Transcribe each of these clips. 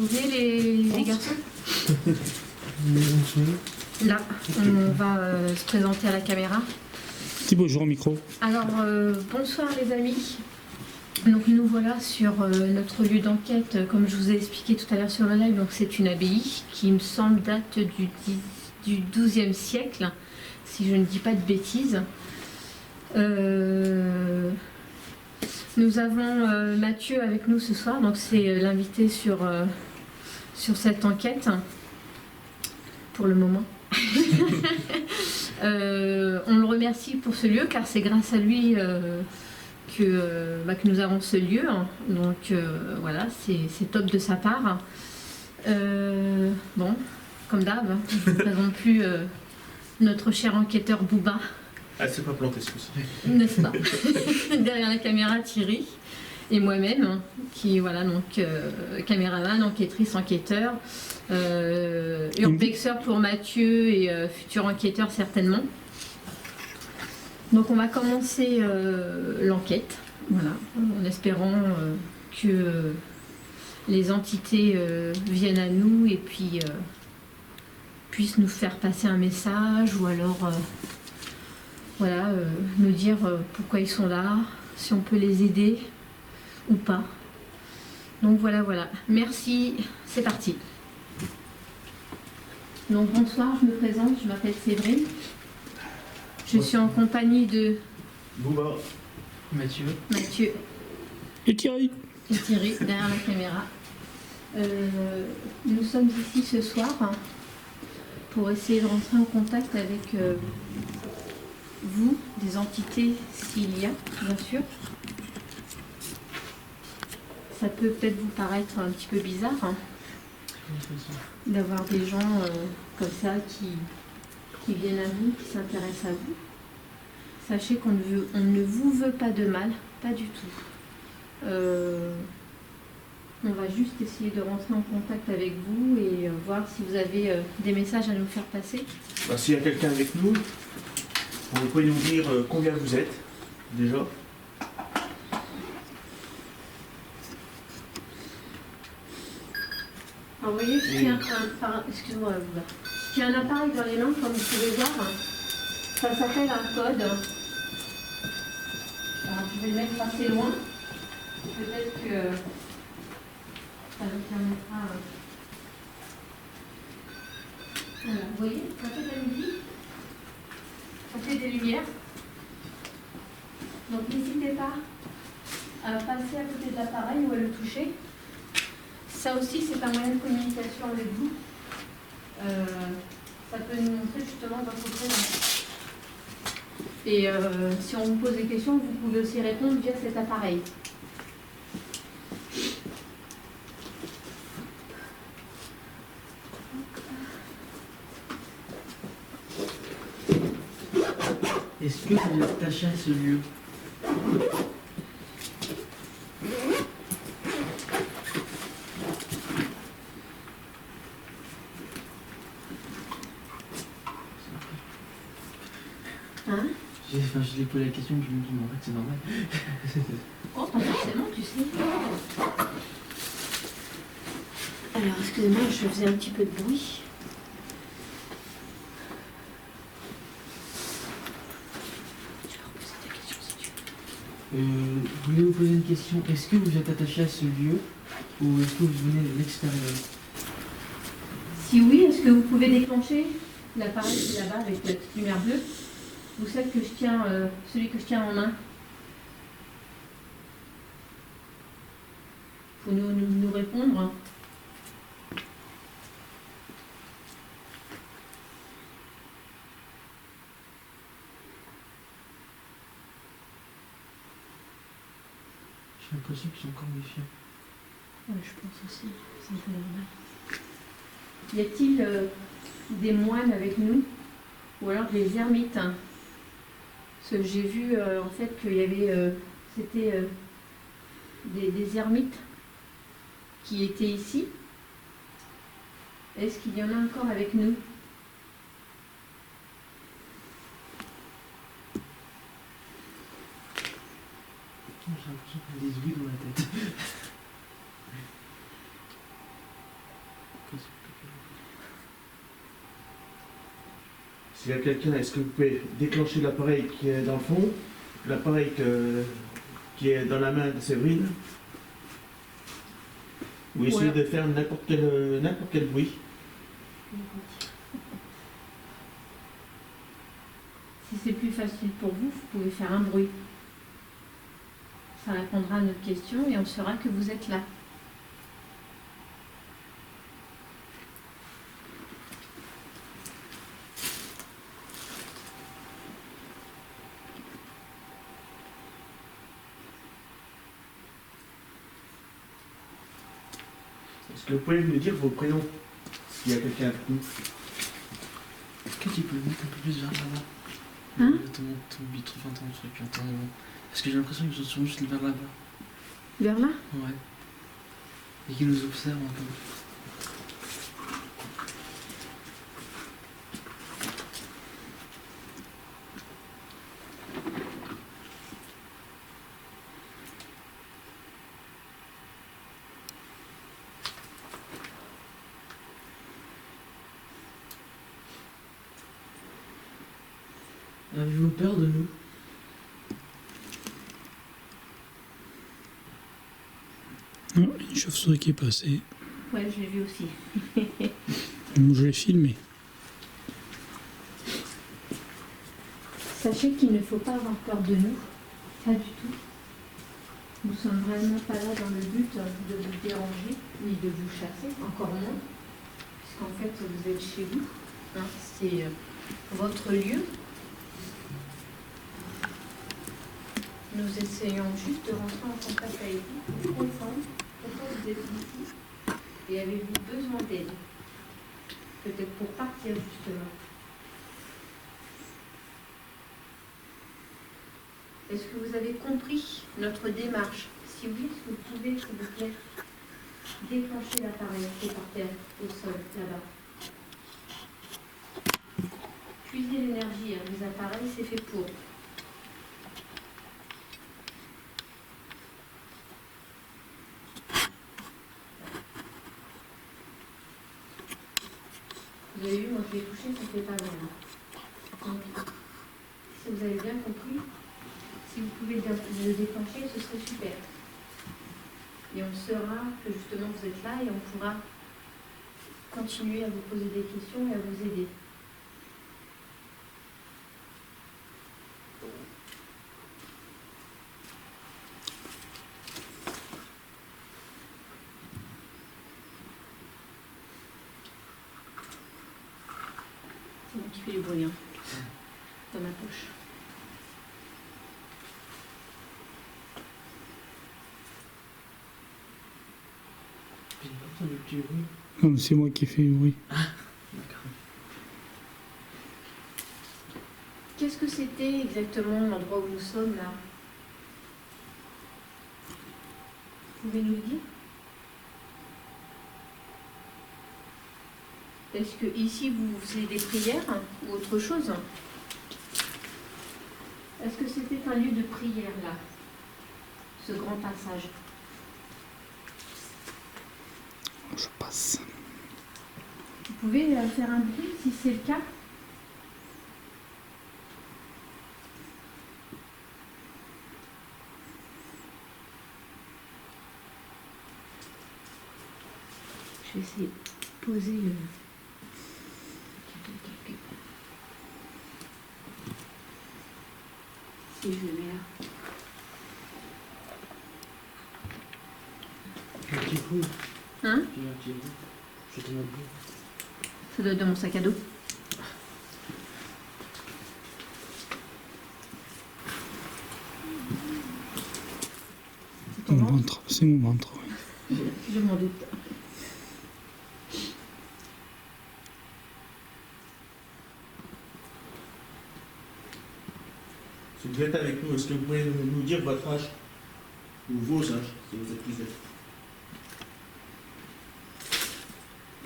Vous venez les garçons? Là, on va se présenter à la caméra. Petit bonjour au micro. Alors, bonsoir les amis. Donc nous voilà sur notre lieu d'enquête, comme je vous ai expliqué tout à l'heure sur le live. Donc c'est une abbaye qui me semble date du XIIe siècle, si je ne dis pas de bêtises. Nous avons Mathieu avec nous ce soir, donc c'est l'invité sur cette enquête, pour le moment. On le remercie pour ce lieu, car c'est grâce à lui que nous avons ce lieu. Donc voilà, c'est top de sa part. Bon, comme d'hab, je ne présente plus notre cher enquêteur Bouba. Elle s'est pas plantée ce coup-ci. N'est-ce pas? Derrière la caméra, Thierry et moi-même, qui voilà, donc caméraman, enquêtrice, enquêteur, urbexeur pour Mathieu et futur enquêteur certainement. Donc on va commencer l'enquête, voilà, en espérant que les entités viennent à nous et puis puissent nous faire passer un message ou alors voilà, nous dire pourquoi ils sont là, si on peut les aider ou pas. Donc voilà. Merci, c'est parti. Donc bonsoir, je me présente, je m'appelle Séverine. Je suis en compagnie de Bouba. Mathieu Et Thierry. et Thierry derrière la caméra. Nous sommes ici ce soir pour essayer de rentrer en contact avec vous, des entités, s'il y a, bien sûr. Ça peut peut-être vous paraître un petit peu bizarre d'avoir des gens comme ça qui viennent à vous, qui s'intéressent à vous. Sachez qu'on ne vous veut pas de mal, pas du tout. On va juste essayer de rentrer en contact avec vous et voir si vous avez des messages à nous faire passer. Bah, s'il y a quelqu'un avec nous, vous pouvez nous dire combien vous êtes, déjà. Alors, vous voyez, je tiens excusez-moi, je tiens un appareil dans les mains, comme vous pouvez voir. Ça s'appelle un code. Alors, je vais le mettre assez loin. Peut-être que ça nous permettra. Voilà, vous voyez, ça fait de la musique, ça fait des lumières. Donc, n'hésitez pas à passer à côté de l'appareil ou à le toucher. Ça aussi, c'est un moyen de communication avec vous. Ça peut nous montrer justement votre présence. Et si on vous pose des questions, vous pouvez aussi répondre via cet appareil. Est-ce que vous êtes attaché à ce lieu? Hein? Je l'ai posé la question, je me dis, mais en fait, c'est normal. Oh, pas forcément, tu sais. Alors, excusez-moi, je faisais un petit peu de bruit. Tu peux reposer ta question si tu veux. Je voulais vous poser une question. Est-ce que vous êtes attaché à ce lieu ou est-ce que vous venez de l'extérieur? Si oui, est-ce que vous pouvez déclencher l'appareil qui est là-bas avec la petite lumière bleue? Vous savez que je tiens, celui que je tiens en main. Il faut nous répondre. J'ai l'impression qu'ils sont encore méfiants. Ouais, je pense aussi, c'est un peu normal. Y a-t-il des moines avec nous? Ou alors des ermites? Parce que j'ai vu en fait qu'il y avait c'était des ermites qui étaient ici. Est-ce qu'il y en a encore avec nous? J'ai l'impression qu'on a des ouïes dans la tête. S'il y a quelqu'un, est-ce que vous pouvez déclencher l'appareil qui est dans le fond, l'appareil qui est dans la main de Séverine, ou essayer Ouais. de faire n'importe quel bruit. Si c'est plus facile pour vous, vous pouvez faire un bruit. Ça répondra à notre question et on saura que vous êtes là. Est-ce que vous pouvez me dire vos prénoms s'il y a quelqu'un avec nous? Est-ce que tu peux le mettre un peu plus vers là-bas? Hein? Ton bitre, enfin ton truc, attends. Parce que j'ai l'impression qu'ils sont juste vers là-bas. Vers là? Ouais. Et qu'ils nous observent un peu. Avez-vous peur de nous? Ah, une chauve-souris qui est passée. Ouais, je l'ai vu aussi. Je l'ai filmé. Sachez qu'il ne faut pas avoir peur de nous, pas du tout. Nous sommes vraiment pas là dans le but de vous déranger, ni de vous chasser, encore moins, puisqu'en fait vous êtes chez vous. Hein, c'est votre lieu. Nous essayons juste de rentrer en contact avec vous pour comprendre pourquoi vous êtes ici et avez-vous besoin d'aide. Peut-être pour partir justement. Est-ce que vous avez compris notre démarche? Si oui, est-ce que vous pouvez, s'il vous plaît, déclencher l'appareil qui est par terre, au sol, là-bas? Puiser l'énergie, hein. Les appareils, c'est fait pour. Vous avez vu, moi je l'ai touché, ça ne fait pas mal. Donc, si vous avez bien compris, si vous pouvez le déclencher, ce serait super. Et on saura que justement vous êtes là et on pourra continuer à vous poser des questions et à vous aider. C'est moi qui fais les bruits, hein, dans ma poche. J'ai pas entendu le petit bruit. Non, c'est moi qui fais le bruit. D'accord. Qu'est-ce que c'était exactement l'endroit où nous sommes là? Vous pouvez nous le dire? Est-ce que ici vous faisiez des prières ou autre chose? Est-ce que c'était un lieu de prière là, ce grand passage? Je passe. Vous pouvez faire un bruit si c'est le cas? Je vais essayer de poser le... Si je le mets là. Un petit bruit. Hein? J'ai un petit bruit. Je te mets le bruit. Ça doit être dans mon sac à dos. C'est ton Mon ventre? ventre, c'est mon ventre. Oui. Je m'en doute. Si vous êtes avec nous, est-ce que vous pouvez nous dire votre âge? Ou vos âges, si vous êtes plus âgés?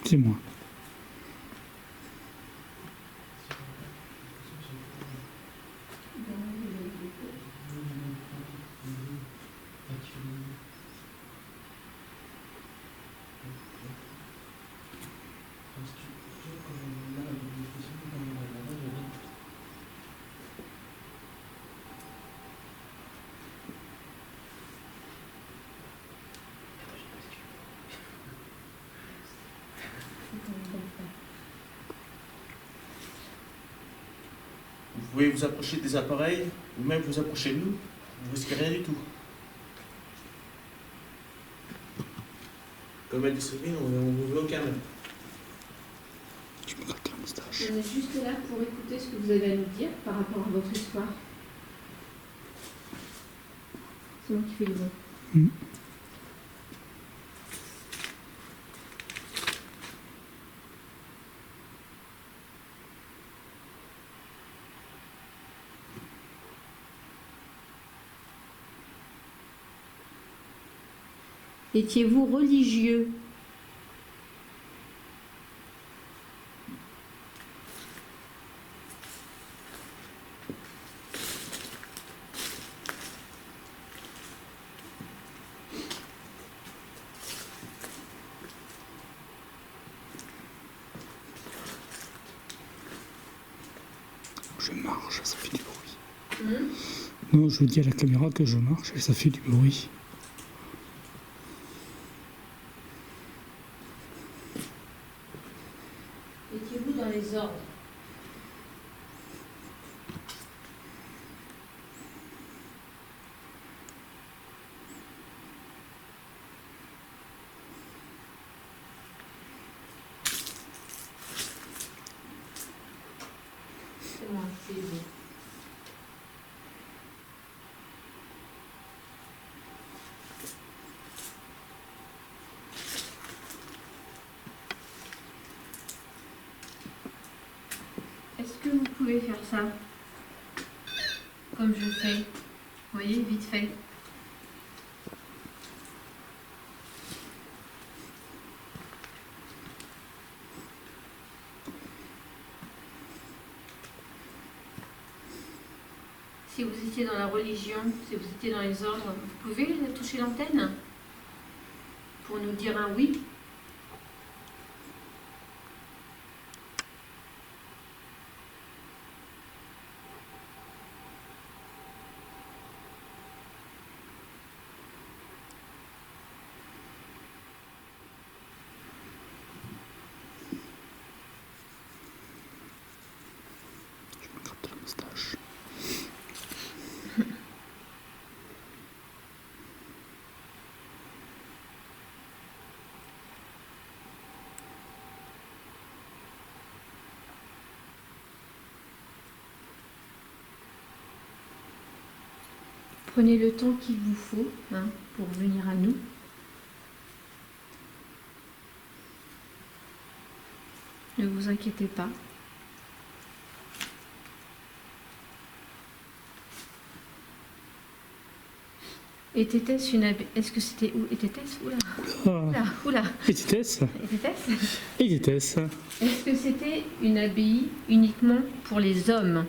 C'est moi. Vous pouvez vous approcher des appareils, ou même vous approcher de nous, vous risquez rien du tout. Comme elle dit Céline, on ne veut aucun même. Je me gratte la moustache. On est juste là pour écouter ce que vous avez à nous dire par rapport à votre histoire. C'est moi qui fais le bon. Étiez-vous religieux? Je marche, ça fait du bruit. Non, je dis à la caméra que je marche et ça fait du bruit. Étiez-vous dans les ordres? C'est moi, c'est vous. Est-ce que vous pouvez faire ça comme je fais? Vous voyez, vite fait. Si vous étiez dans la religion, si vous étiez dans les ordres, vous pouvez toucher l'antenne pour nous dire un oui? Je me gratte la moustache. Prenez le temps qu'il vous faut pour venir à nous. Ne vous inquiétez pas. Était-ce une abbaye? Est-ce que c'était où? Était-ce? Oula, Ah, oula. était-ce Était-ce? Était-ce Est-ce que c'était une abbaye uniquement pour les hommes?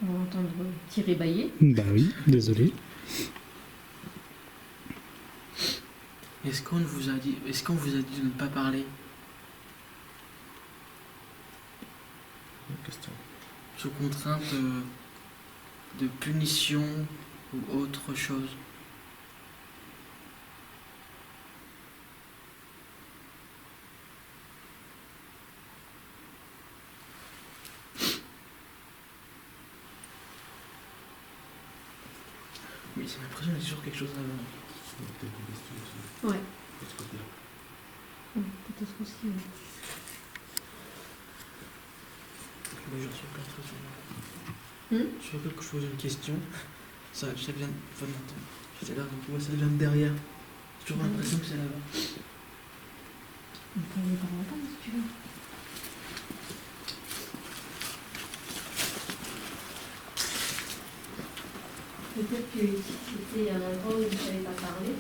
On va entendre tirer bailler. Bah oui, désolé. Est-ce qu'on vous a dit de ne pas parler Question. sous contrainte de punition ou autre chose? Oui, c'est l'impression qu'il y a toujours quelque chose à voir. Ouais. Peut-être aussi. Ouais. Oui, je reçois plein de trucs. Hmm? Je rappelle que je pose une question, ça vient de c'est là, donc ouais, ça vient de derrière. J'ai toujours l'impression que c'est là-bas. On peut aller par là-bas si tu veux. Peut-être que ici c'était un endroit où il ne fallait pas parler.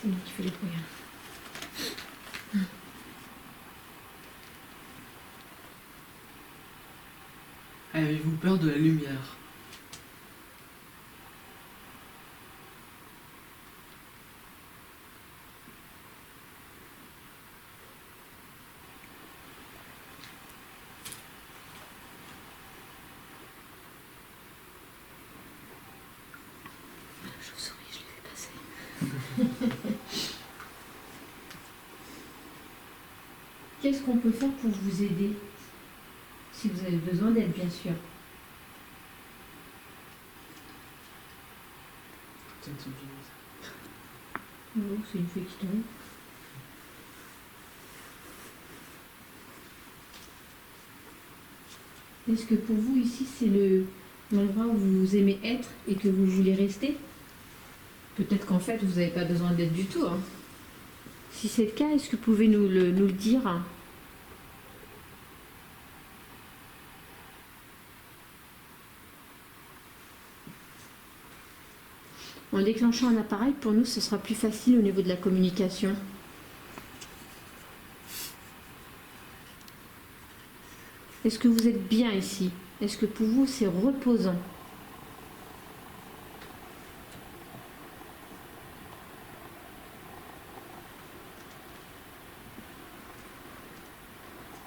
C'est moi qui fais les bruits. Avez-vous peur de la lumière? La chauve-souris, je l'ai vu passer. Qu'est-ce qu'on peut faire pour vous aider? Si vous avez besoin d'aide, bien sûr. Oh, c'est une feuille qui tombe. Est-ce que pour vous, ici, c'est l'endroit où vous aimez être et que vous voulez rester? Peut-être qu'en fait, vous n'avez pas besoin d'aide du tout. Hein. Si c'est le cas, est-ce que vous pouvez nous le dire? En déclenchant un appareil, pour nous, ce sera plus facile au niveau de la communication. Est-ce que vous êtes bien ici? Est-ce que pour vous, c'est reposant?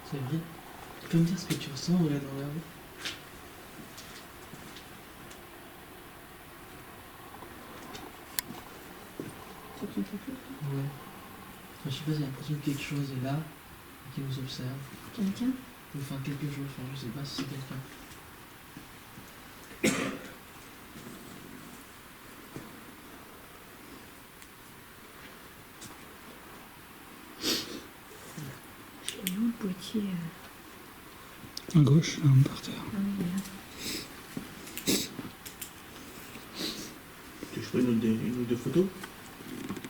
C'est vrai. Tu peux me dire ce que tu ressens là dans la rue? Ouais. Enfin, je sais pas, j'ai l'impression que quelque chose est là, qui nous observe. Quelqu'un? Enfin, quelque chose, enfin, je sais pas si c'est quelqu'un. Et où le boîtier? À gauche, là, par terre. Ah oui, là. Tu veux une ou deux photos?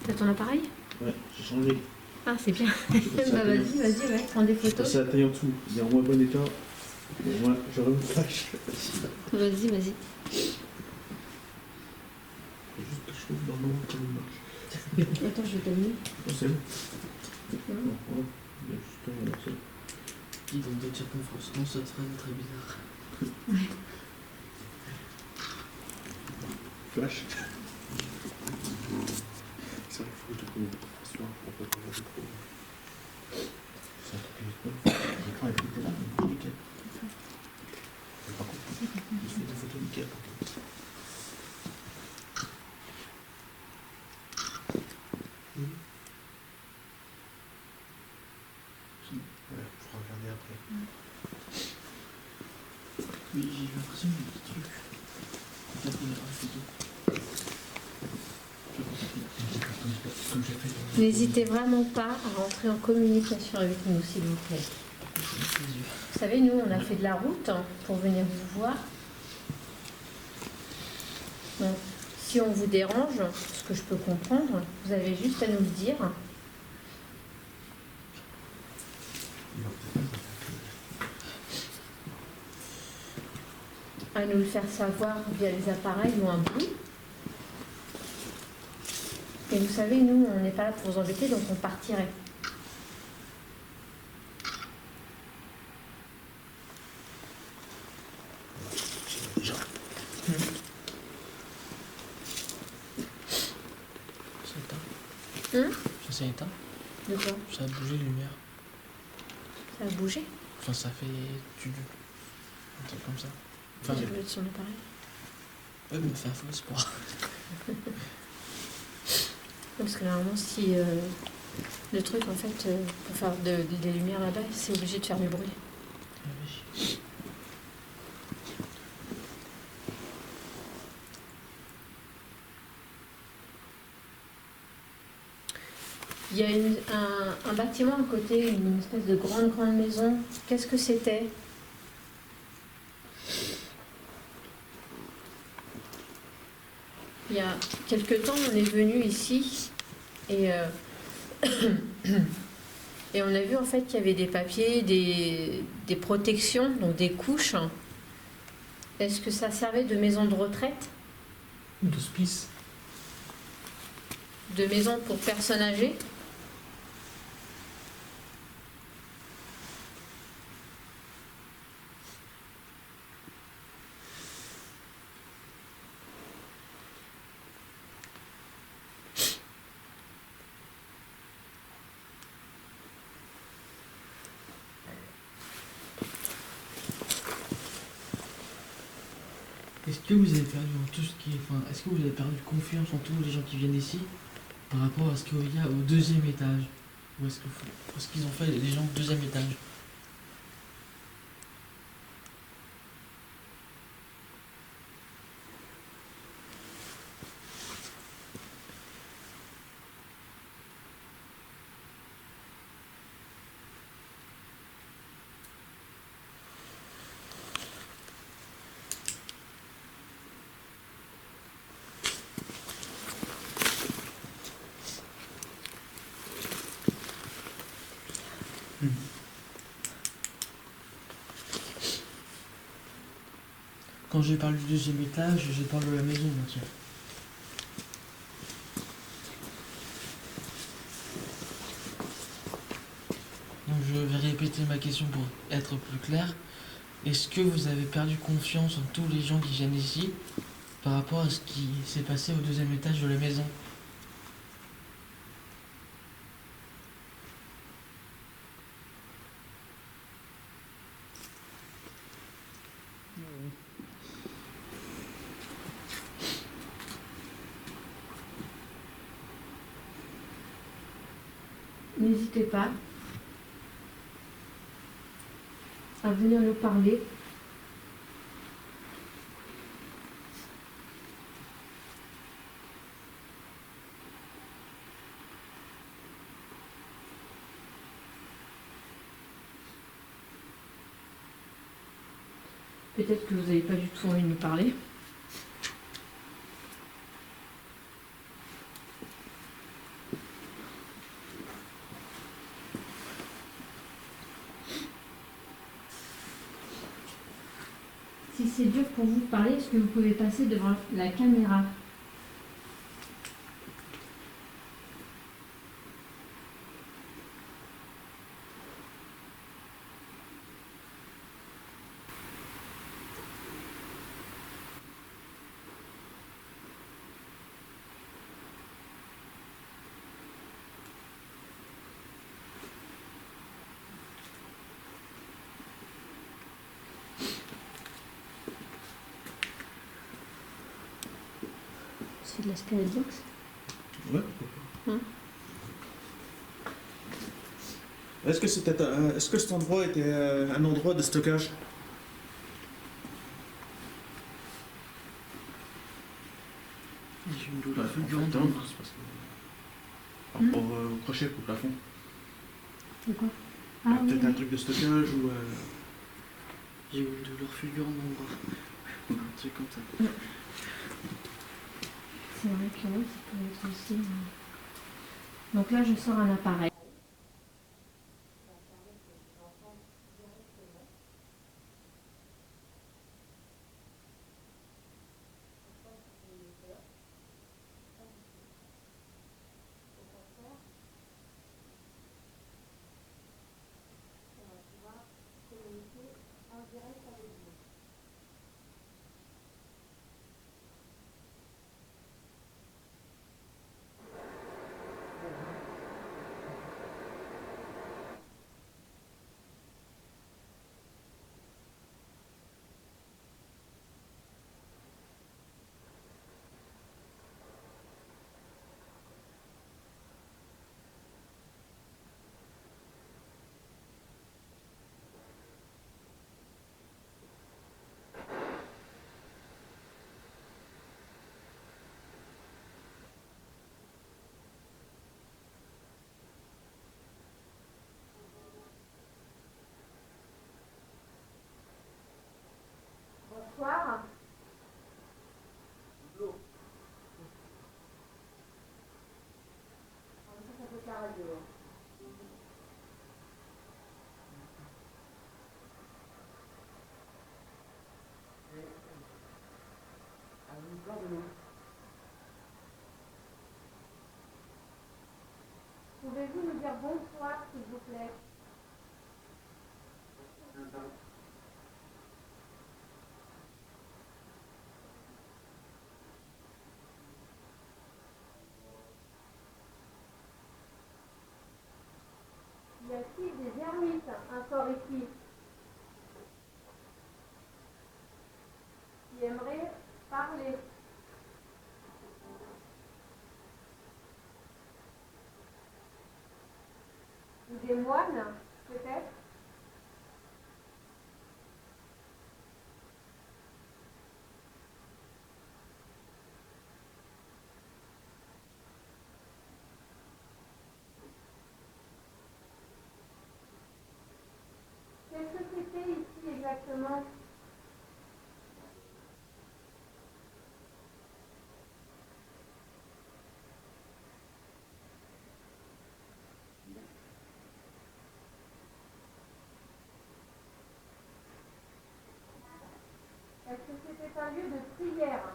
T'as ton appareil? Ouais, j'ai changé. Ah, c'est bien. J'ai passé Bah la taille vas-y, ouais, prends des j'ai photos. passé la taille en dessous. Il est en moins bon état. Mais moi, j'aurais une flash. Vas-y, vas-y. Faut juste que je trouve dans le moment comment il marche. Attends, je vais t'amener. Oh, c'est bon. bon. Bon, voilà. Il y a juste un morceau. Qui dans d'autres circonstances, non, ça serait très bizarre. Flash. C'est vrai qu'il faut que je te prenne ce soir pour pas voir le pro. Ça te plaît pas. L'écran est là, mais nickel. Mais par contre, je fais des photos nickel par contre. Ouais, il faudra regarder après. Oui, j'ai eu l'impression qu'il y a des trucs. Peut-être qu'on a pas photo. Comme j'ai fait. N'hésitez vraiment pas à rentrer en communication avec nous, s'il vous plaît. Les yeux. Vous savez, nous, on a fait de la route pour venir vous voir. Donc, si on vous dérange, ce que je peux comprendre, vous avez juste à nous le dire. À nous le faire savoir via les appareils ou un bruit. Et vous savez, nous, on n'est pas là pour vous embêter, donc on partirait. Ça éteint. Hum Ça s'est éteint. De quoi? Ça a bougé la lumière. Ça a bougé? Enfin, ça fait un truc comme ça. Enfin, Ça a bougé de son appareil. ouais, mais fait un faux espoir. Parce que normalement, si le truc, en fait, pour faire des lumières là-bas, c'est obligé de faire du bruit. Il y a un bâtiment à côté, une espèce de grande maison. Qu'est-ce que c'était? Il y a quelque temps, on est venu ici et, et on a vu en fait qu'il y avait des papiers, des protections, donc des couches. Est-ce que ça servait de maison de retraite? D'hospice. de maisons pour personnes âgées. Est-ce que vous avez perdu en tout ce qui est. Enfin, est-ce que vous avez perdu confiance en tous les gens qui viennent ici par rapport à ce qu'il y a au deuxième étage? Ou est-ce qu'ils ont fait les gens au deuxième étage? Quand je parle du deuxième étage, je parle de la maison, bien sûr. Donc je vais répéter ma question pour être plus clair. Est-ce que vous avez perdu confiance en tous les gens qui viennent ici par rapport à ce qui s'est passé au deuxième étage de la maison? N'hésitez pas à venir nous parler. Peut-être que vous n'avez pas du tout envie de nous parler. Si c'est dur pour vous de parler, est-ce que vous pouvez passer devant la caméra? C'est de la spirit box. Ouais, pourquoi pas. Est-ce que cet endroit était un endroit de stockage? J'ai une Ouais, douleur fulgurante dans attends, le bras. c'est parce que... Par rapport au crochet au plafond. C'est quoi? Il y Ah a oui, peut-être un oui. truc de stockage ou... J'ai une douleur fulgurante dans le bras. Un truc comme ça. C'est vrai que oui, ça peut être aussi. Donc là, je sors un appareil. Pouvez-vous nous dire bonsoir, s'il vous plaît? Y a-t-il des ermites encore ici qui aimeraient parler? Ou des moines, peut-être? Quelle société ici exactement? Est-ce que c'était un lieu de prière?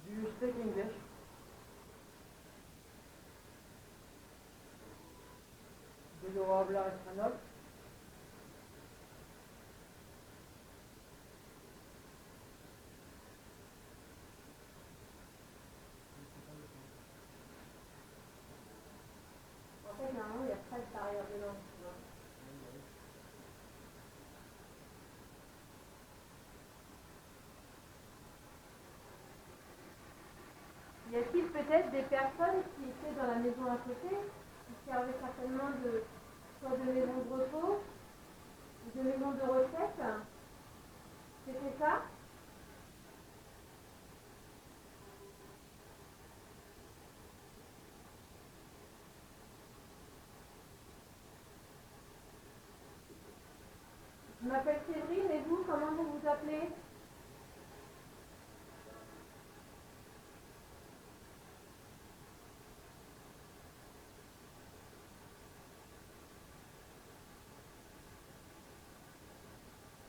Do you speak English? Do you hablar español? En fait, normalement, il n'y a pas de barrière de langue. Tu vois. Y a-t-il peut-être des personnes qui étaient dans la maison à côté, qui servaient certainement de, soit de maison de repos, ou de maison de retraite? C'était ça? Je m'appelle Séverine, et vous, comment vous vous appelez?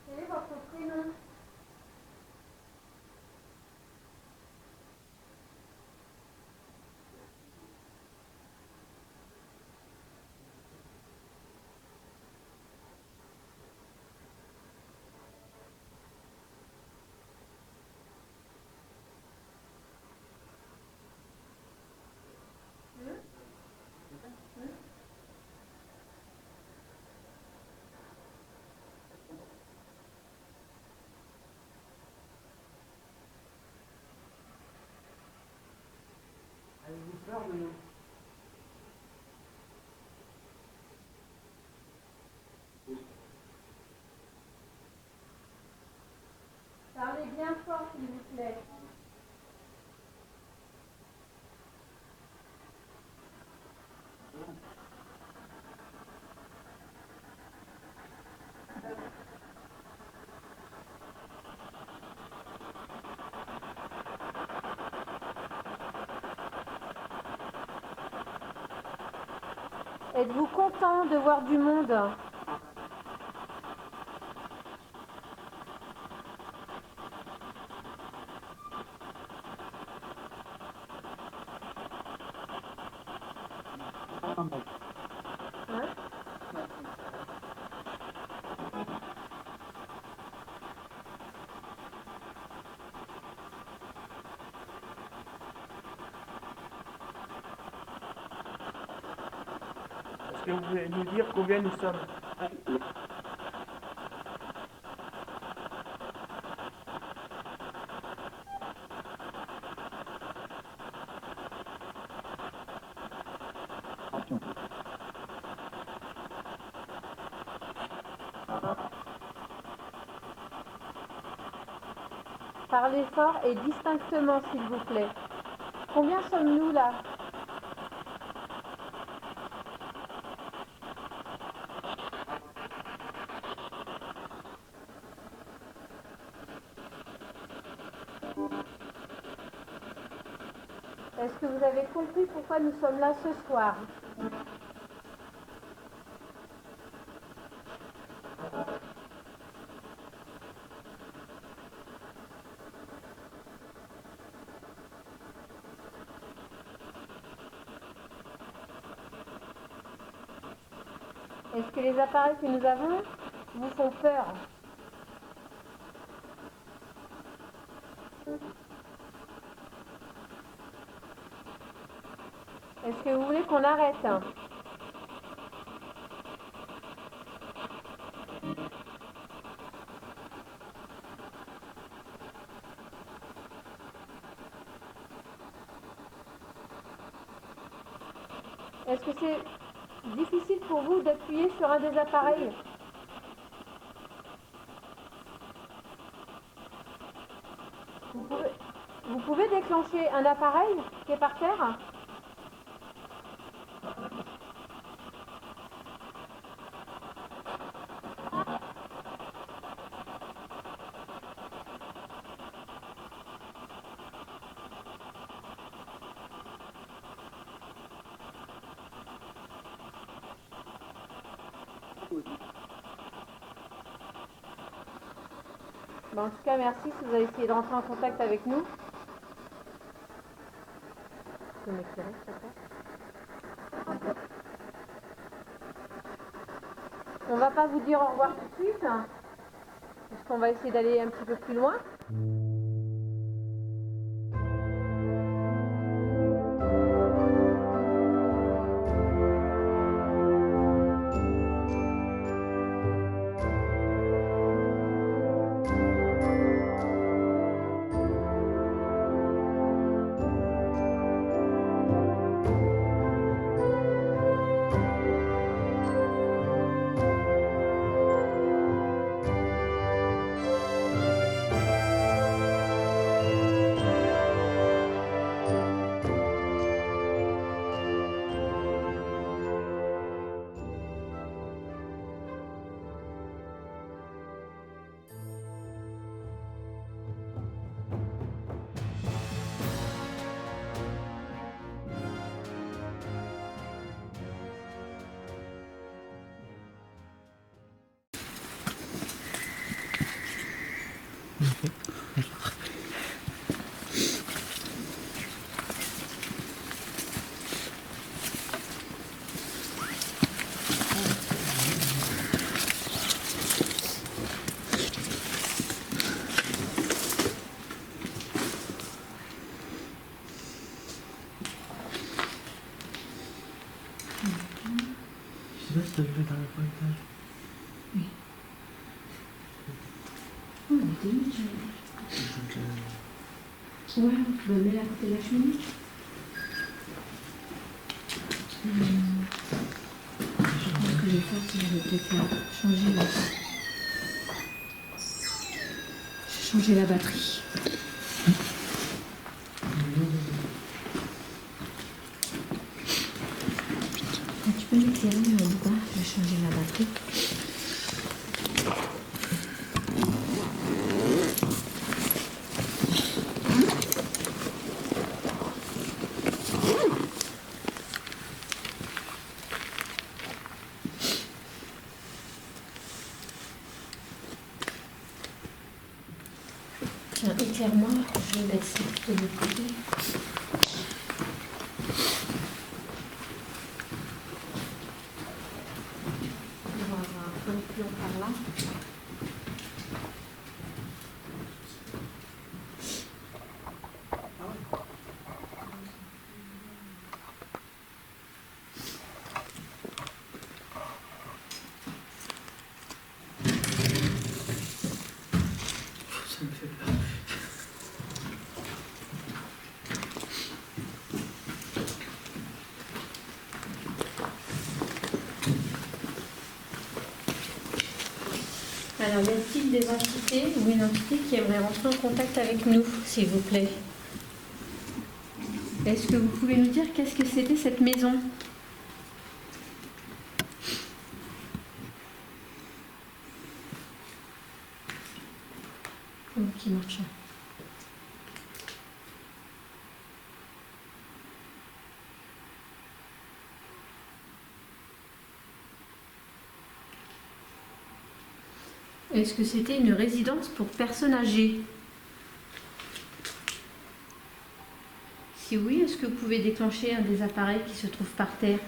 Quel est votre prénom? Avez-vous peur de nous? Parlez bien fort, s'il vous plaît. Êtes-vous content de voir du monde? Hein? Est-ce que vous pouvez nous dire combien nous sommes? Parlez fort et distinctement, s'il vous plaît. Combien sommes-nous là? Est-ce que vous avez compris pourquoi nous sommes là ce soir? Est-ce que les appareils que nous avons vous font peur? Est-ce que vous voulez qu'on arrête? Est-ce que c'est difficile pour vous d'appuyer sur un des appareils? Vous pouvez déclencher un appareil qui est par terre? Bon, en tout cas, merci si vous avez essayé de rentrer en contact avec nous. Tu peux m'éclairer, s'il te plaît? On va pas vous dire au revoir tout de suite, hein, puisqu'on va essayer d'aller un petit peu plus loin. Je sais pas si t'as vu la dernière fois l'étage. Oui. Oh, on était où déjà? Ouais, tu vas mettre à côté de la cheminée. Je pense que je vais faire, c'est que je vais peut-être changer la... changer la batterie. Tu peux m'éclairer en bas, je vais changer la batterie. Tiens, éclaire-moi, je vais mettre ça de l'autre côté. On va avoir un peu de plomb par là. Ça me fait peur. Alors, y a-t-il des entités ou une entité qui aimerait rentrer en contact avec nous, s'il vous plaît? Est-ce que vous pouvez nous dire qu'est-ce que c'était cette maison? Qui marche. est-ce que c'était une résidence pour personnes âgées? Si oui, est-ce que vous pouvez déclencher un des appareils qui se trouve par terre?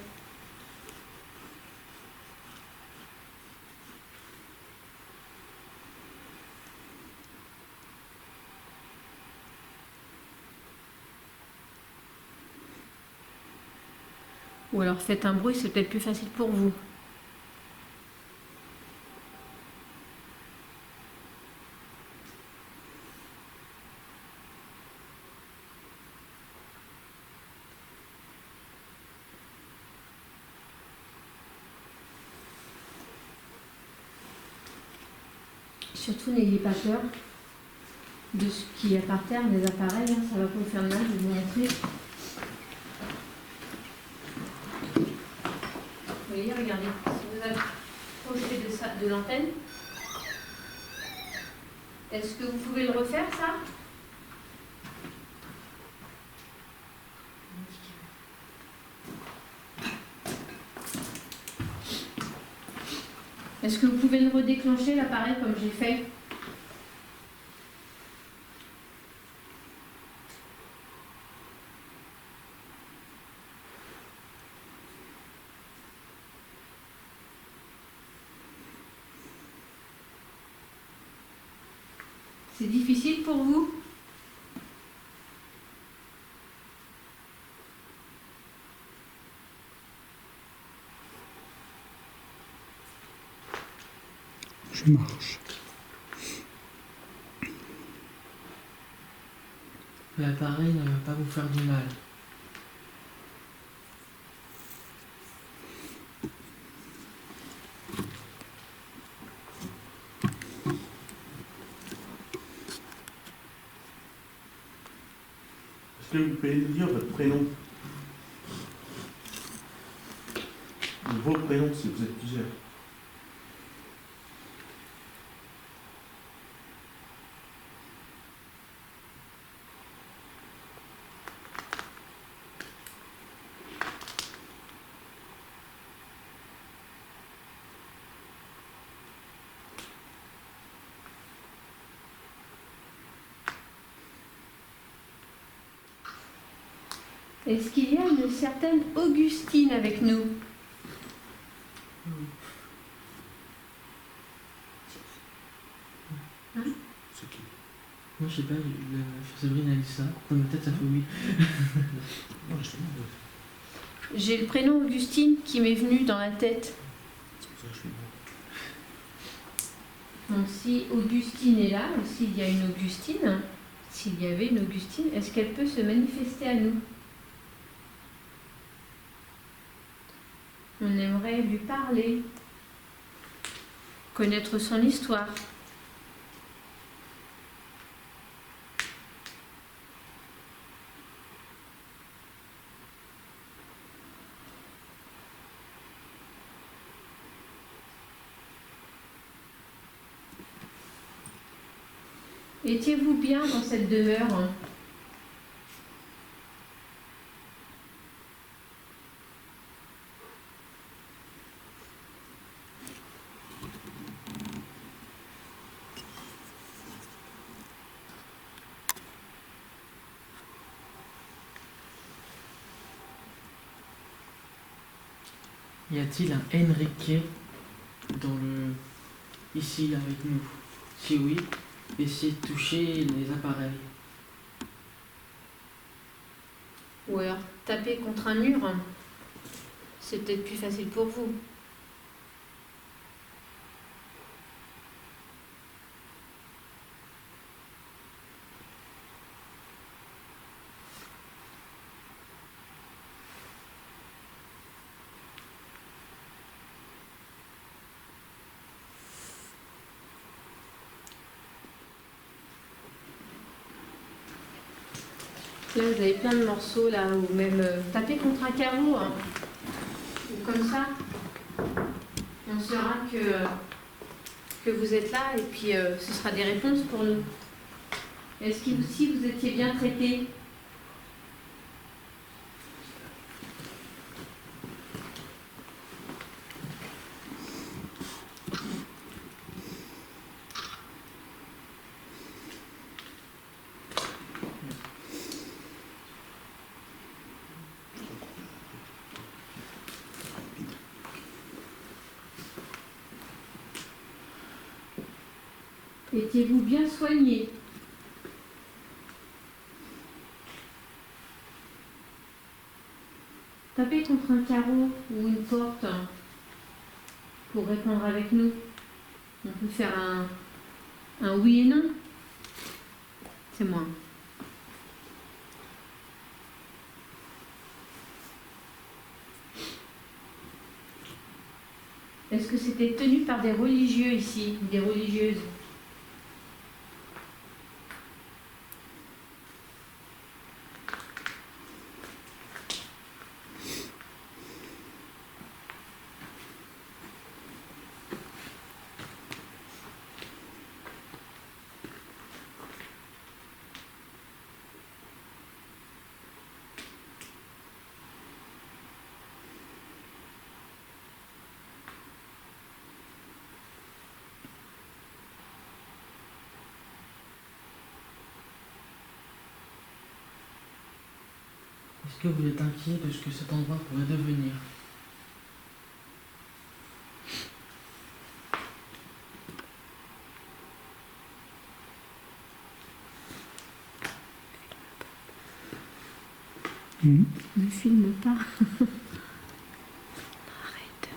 Ou alors faites un bruit, c'est peut-être plus facile pour vous. Surtout n'ayez pas peur de ce qu'il y a par terre, des appareils, hein, ça va pas vous faire de mal, je vais vous montrer. Vous voyez, regardez, si vous approchez de, de l'antenne, est-ce que vous pouvez le refaire ça? Est-ce que vous pouvez le redéclencher l'appareil comme j'ai fait? C'est difficile pour vous? Je marche. L'appareil ne va pas vous faire du mal. Est-ce que vous pouvez nous dire votre prénom? Vos prénoms si vous êtes plusieurs. Est-ce qu'il y a une certaine Augustine avec nous? C'est qui? Moi je sais pas, Sabrine a dit ça. Dans ma tête ça fait oui. Non, je demande. J'ai le prénom Augustine qui m'est venu dans la tête. C'est pour ça que je demande. Donc si Augustine est là, ou s'il y a une Augustine, s'il y avait une Augustine, est-ce qu'elle peut se manifester à nous? On aimerait lui parler, connaître son histoire. Étiez-vous bien dans cette demeure? Y a-t-il un Enrique dans le... ici là, avec nous? Si oui, essayez de toucher les appareils. Ou alors taper contre un mur? C'est peut-être plus facile pour vous. Là, vous avez plein de morceaux, là, ou même taper contre un carreau, hein, ou comme ça. On saura que vous êtes là, et puis ce sera des réponses pour nous. Est-ce que si vous étiez bien traité? Étiez-vous bien soigné? Tapez contre un carreau ou une porte pour répondre avec nous. On peut faire un oui et non. C'est moi. Est-ce que c'était tenu par des religieux ici, ou des religieuses? Est-ce que vous êtes inquiet de ce que cet endroit pourrait devenir? Ne filme pas. Arrête.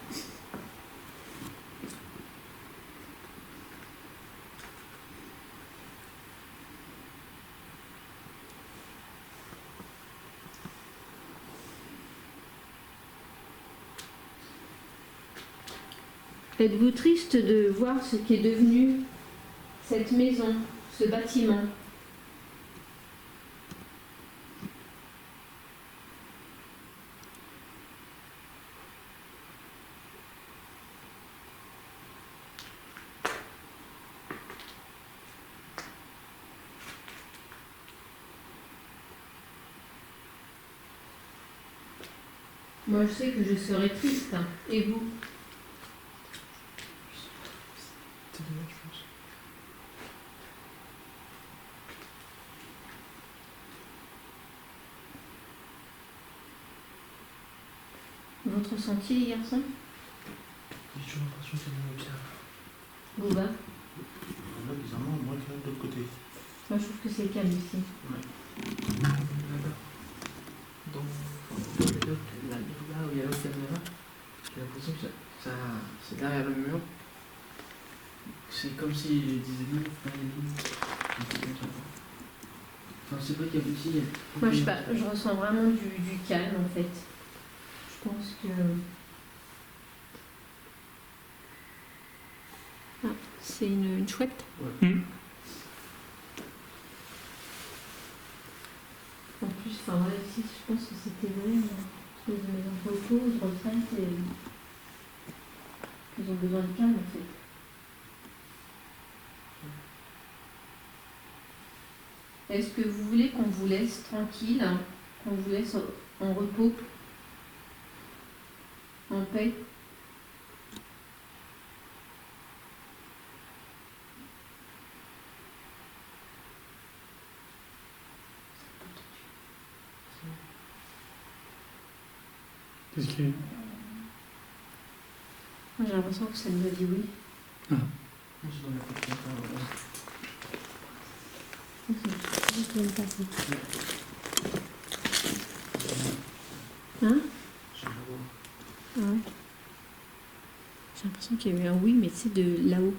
Êtes-vous triste de voir ce qui est devenu cette maison, ce bâtiment? Moi, je sais que je serais triste. Et vous? C'est dommage, je pense. Votre ressenti, les garçons? J'ai toujours l'impression qu'il y a des mots bien. Bouba? Là, bizarrement, moins que de l'autre côté. Moi, je trouve que c'est calme ici. Là-bas. Là où il y a l'autre caméra, j'ai l'impression que c'est derrière le mur. C'est comme si je disais non, enfin, c'est pas qu'il y a aussi. Moi, je sais pas, je ressens vraiment du calme en fait. Je pense que. Ah, c'est une chouette. En plus, enfin, voilà, ici, je pense que c'était vrai. Ils ont des repos, ils retraitent et. Ils ont besoin de calme en fait. Est-ce que vous voulez qu'on vous laisse tranquille, hein, qu'on vous laisse en repos, en paix? Qu'est-ce qu'il y a? Moi, j'ai l'impression que ça nous a dit oui. Moi, je dois la faire Hein? Je vais la voir. Ah ouais. J'ai l'impression qu'il y a eu un oui, mais c'est de là-haut.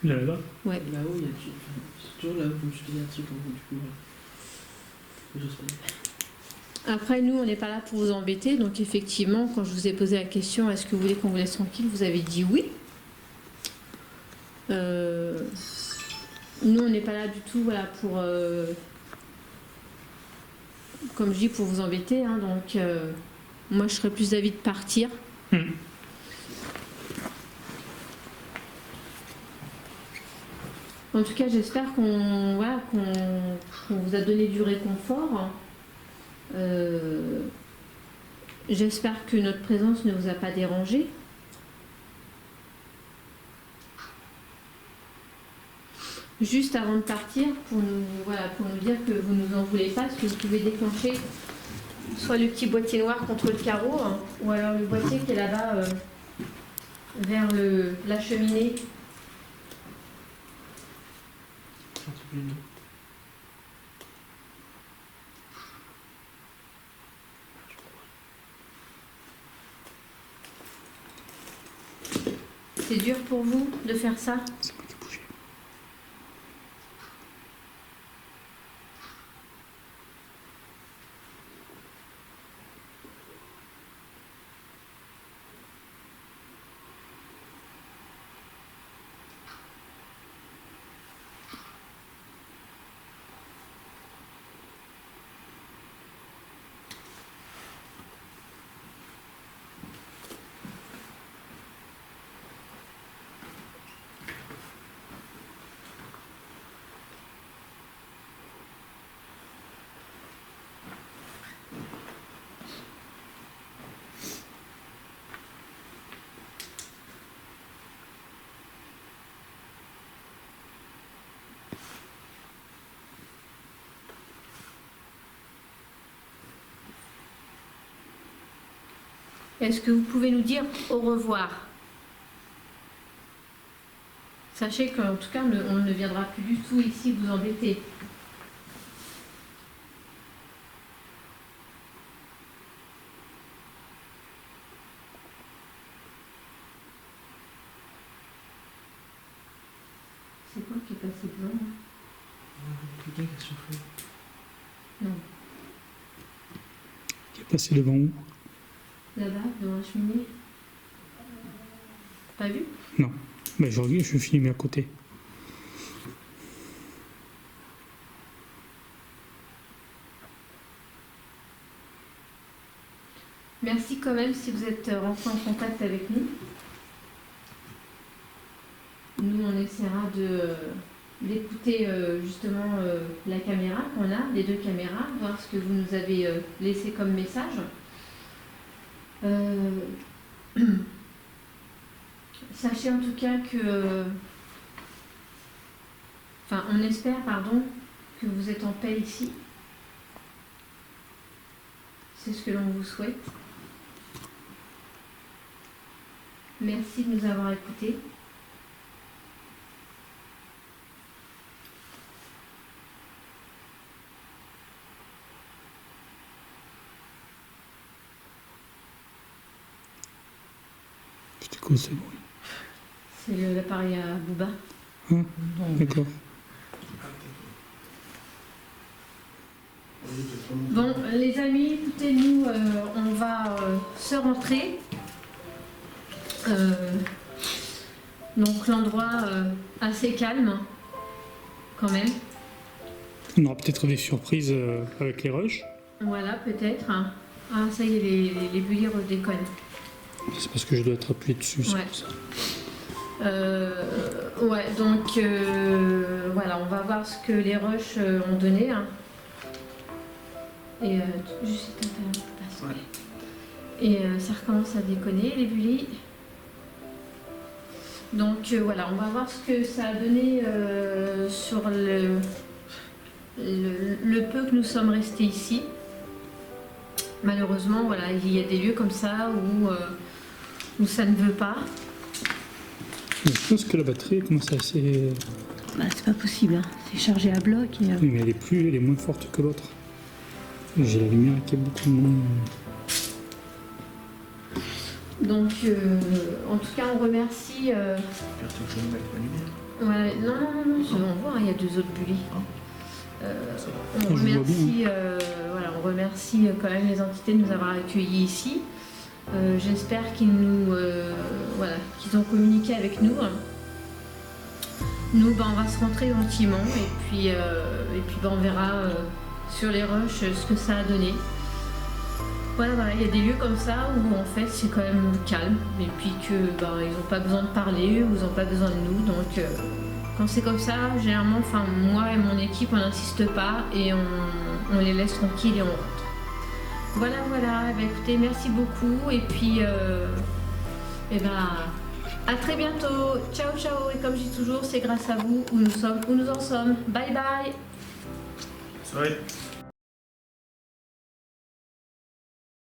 Il y a là-bas. Ouais. Là-haut, il y a c'est toujours là-haut, comme je te dis, un truc, du coup, j'ose pas dire. Après, nous, on n'est pas là pour vous embêter. Donc, effectivement, quand je vous ai posé la question, est-ce que vous voulez qu'on vous laisse tranquille, vous avez dit oui. Nous, on n'est pas là du tout voilà, pour, comme je dis, pour vous embêter. Hein, donc, moi, je serais plus d'avis de partir. En tout cas, j'espère qu'on voilà, qu'on vous a donné du réconfort. J'espère que notre présence ne vous a pas dérangé. Juste avant de partir, pour nous dire que vous ne nous en voulez pas, parce que vous pouvez déclencher soit le petit boîtier noir contre le carreau, hein, ou alors le boîtier qui est là-bas vers la cheminée. se faire tous les deux. C'est dur pour vous de faire ça? C'est moi qui ai bougé. Est-ce que vous pouvez nous dire au revoir? Sachez qu'en tout cas, on ne viendra plus du tout ici vous embêter. C'est quoi qui est passé devant? Quelqu'un qui a soufflé. Non. Qui est passé devant où? Là-bas, devant la cheminée. Pas vu? Non. Ben, je filme à côté. Merci quand même si vous êtes rentré en contact avec nous. Nous, on essaiera d'écouter justement la caméra qu'on a, les deux caméras, voir ce que vous nous avez laissé comme message. Sachez en tout cas que... Enfin, on espère, pardon, que vous êtes en paix ici. C'est ce que l'on vous souhaite. Merci de nous avoir écoutés. C'était quoi ce bruit? C'est l'appareil à Booba. Hein? D'accord. Bon, les amis, écoutez, nous, on va se rentrer. Donc l'endroit assez calme, quand même. On aura peut-être des surprises avec les rushs. Voilà, peut-être. Ah, ça y est, les bullies redéconnent. C'est parce que je dois être appuyé dessus, c'est Ouais. pour ça. Ouais, donc voilà, on va voir ce que les rushs ont donné. Hein. Et juste un peu passe. Ouais. Et ça recommence à déconner, les bullies. Donc voilà, on va voir ce que ça a donné sur le peu que nous sommes restés ici. Malheureusement, voilà, il y a des lieux comme ça où ça ne veut pas. Mais je pense que la batterie commence à assez... Bah, c'est pas possible, hein. C'est chargé à bloc. Et, Oui, mais elle est moins forte que l'autre. J'ai la lumière qui est beaucoup moins... Donc, en tout cas, on remercie. J'espère que je vais mettre la lumière. Ouais, non, on voit, il y a deux autres bullies. On je vois remercie, voilà, on remercie quand même les entités de nous avoir accueillis ici. J'espère qu'ils voilà, qu'ils ont communiqué avec nous. Nous, on va se rentrer gentiment et puis on verra sur les rushs ce que ça a donné. Voilà, il y a des lieux comme ça où en fait c'est quand même calme et puis que ils n'ont pas besoin de parler ou ils n'ont pas besoin de nous. Donc quand c'est comme ça, généralement, moi et mon équipe, on n'insiste pas et on les laisse tranquilles et on rentre. Voilà. Écoutez, merci beaucoup et puis à très bientôt. Ciao. Et comme je dis toujours, c'est grâce à vous où nous en sommes. Bye bye. C'est vrai.